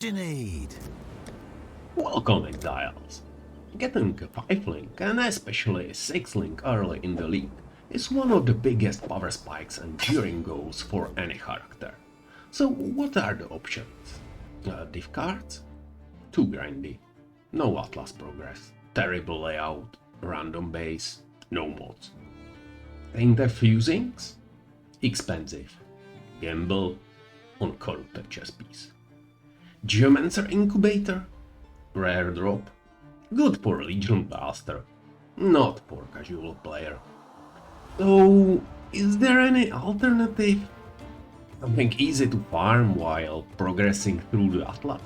Denied. Welcome, Exiles! Getting a 5-link and especially a 6-link early in the league is one of the biggest power spikes and gearing goals for any character. So what are the options? Div cards? Too grindy. No Atlas progress. Terrible layout. Random base. No mods. Tainted Fusings? Expensive. Gamble on corrupted chess piece. Geomancer Incubator? Rare drop. Good for Legion Blaster. Not for casual player. So, is there any alternative? Something easy to farm while progressing through the Atlas?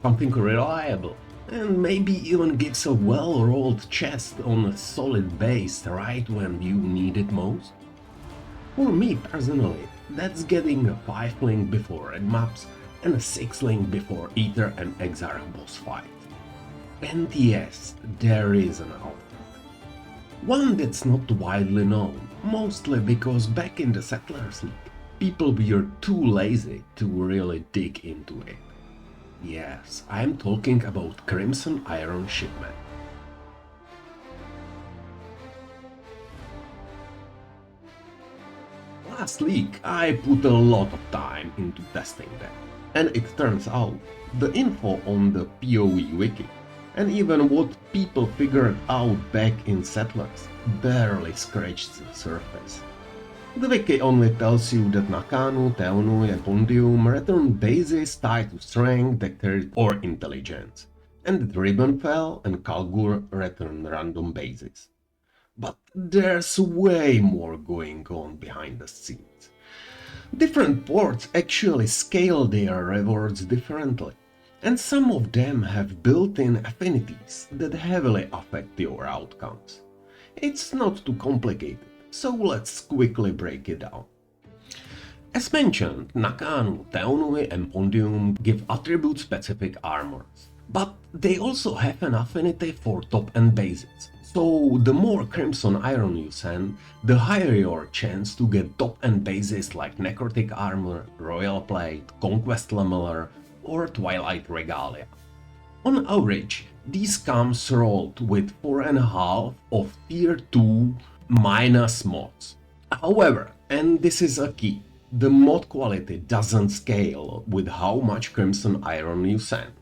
Something reliable, and maybe even gives a well-rolled chest on a solid base right when you need it most? For me personally, that's getting a 5-link before red maps and a 6-link before Ether and Exarch boss fight. And yes, there is an alternative. One that's not widely known, mostly because back in the Settlers League, people were too lazy to really dig into it. Yes, I'm talking about Crimson Iron Shipment. Last week I put a lot of time into testing them, and it turns out the info on the PoE wiki and even what people figured out back in Settlers barely scratched the surface. The wiki only tells you that Ngakanu, Te-Onui and Pondium return bases tied to strength, dexterity or intelligence, and that Ribben fell and Kalguur return random bases. But there's way more going on behind the scenes. Different ports actually scale their rewards differently, and some of them have built-in affinities that heavily affect your outcomes. It's not too complicated, so let's quickly break it down. As mentioned, Ngakanu, Te-Onui and Pondium give attribute-specific armors, but they also have an affinity for top-end bases. So the more Crimson Iron you send, the higher your chance to get top-end bases like Necrotic Armor, Royal Plate, Conquest Lameller or Twilight Regalia. On average, these comes rolled with 4.5 of tier 2 minus mods. However, and this is a key, the mod quality doesn't scale with how much Crimson Iron you send.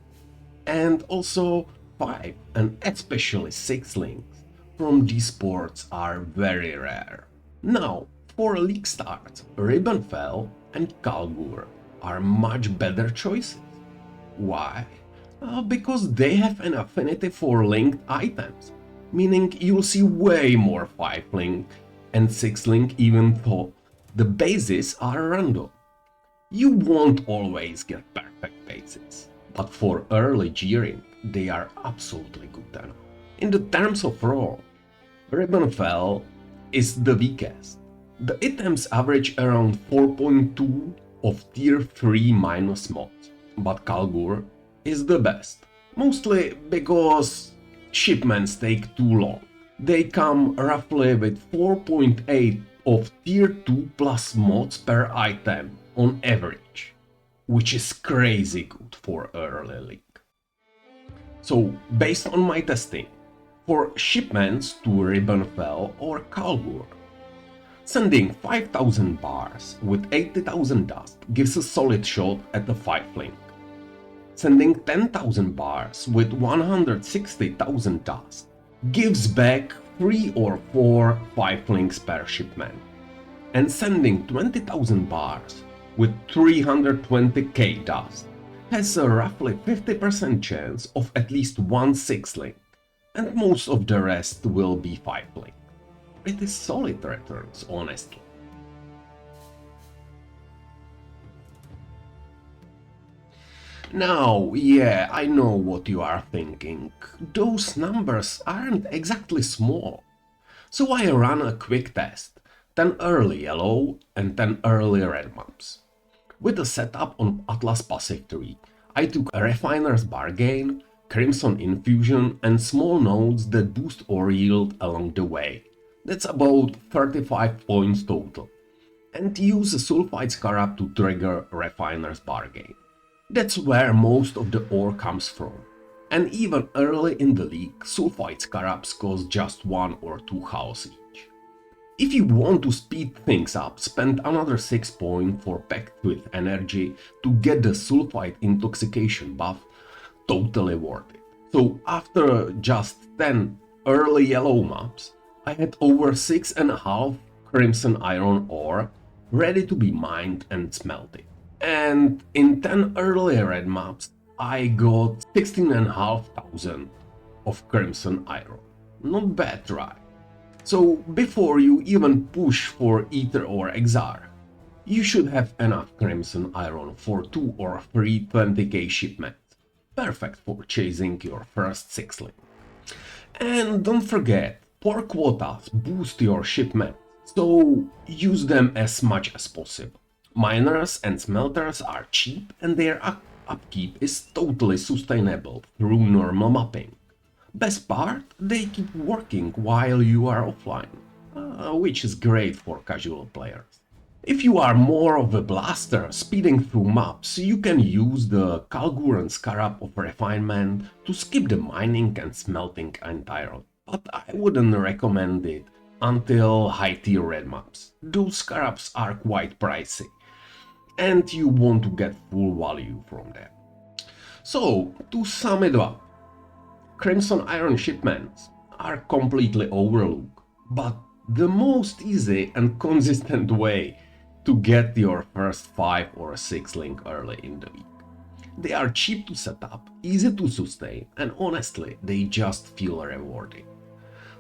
And also 5 and especially 6 links from these ports are very rare. Now, for league start, Ribben fell and Kalguur are much better choices. Why? Because they have an affinity for linked items, meaning you'll see way more 5-link and 6-link even though the bases are random. You won't always get perfect bases, but for early gearing they are absolutely good enough. In the terms of roll, Ribben fell is the weakest. The items average around 4.2 of tier 3 minus mods, but Kalguur is the best, mostly because shipments take too long. They come roughly with 4.8 of tier 2 plus mods per item on average, which is crazy good for early league. So based on my testing, for shipments to Ribben fell or Kalguur, sending 5000 bars with 80,000 dust gives a solid shot at the 5-link. Sending 10,000 bars with 160,000 dust gives back 3 or 4 5-links per shipment. And sending 20,000 bars with 320k dust has a roughly 50% chance of at least one 6-link, and most of the rest will be 5-link. Pretty solid returns, honestly. Now, yeah, I know what you are thinking. Those numbers aren't exactly small. So I ran a quick test, 10 early yellow and 10 early red maps. With a setup on Atlas Passive Tree, I took a Refiner's Bargain, Crimson Infusion and small nodes that boost or yield along the way. That's about 35 points total. And use a Sulfide Scarab to trigger Refiner's Bargain. That's where most of the ore comes from. And even early in the league, sulfite scarabs cost just 1 or 2 house each. If you want to speed things up, spend another 6 points for packed with energy to get the sulfite intoxication buff, totally worth it. So after just 10 early yellow maps, I had over 6.5 Crimson Iron ore ready to be mined and smelted. And in 10 early red maps, I got 16,500 of Crimson Iron. Not bad, right? So before you even push for Ether or Exarch, you should have enough Crimson Iron for 2 or 3 20k shipments. Perfect for chasing your first 6-link. And don't forget, port quotas boost your shipment, so use them as much as possible. Miners and smelters are cheap and their upkeep is totally sustainable through normal mapping. Best part, they keep working while you are offline, which is great for casual players. If you are more of a blaster speeding through maps, you can use the Kalguur and Scarab of Refinement to skip the mining and smelting entirely, but I wouldn't recommend it until high tier red maps. Those Scarabs are quite pricey, and you want to get full value from them. So, to sum it up, Crimson Iron Shipments are completely overlooked, but the most easy and consistent way to get your first 5 or 6 link early in the week. They are cheap to set up, easy to sustain, and honestly, they just feel rewarding.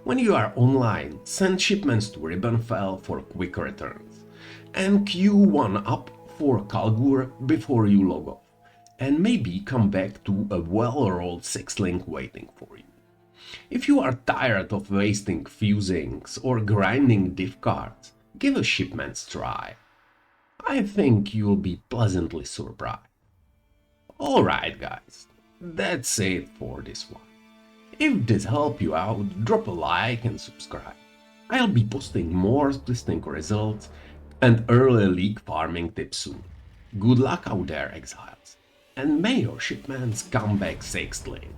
When you are online, send shipments to Ribben for quick returns, and queue one up for Kalguur before you log off, and maybe come back to a well-rolled 6-link waiting for you. If you are tired of wasting fusings or grinding diff cards, give a shipments try. I think you'll be pleasantly surprised. Alright guys, that's it for this one. If this helped you out, drop a like and subscribe. I'll be posting more testing results and early league farming tips soon. Good luck out there, exiles, and may your shipments come back 6th lane.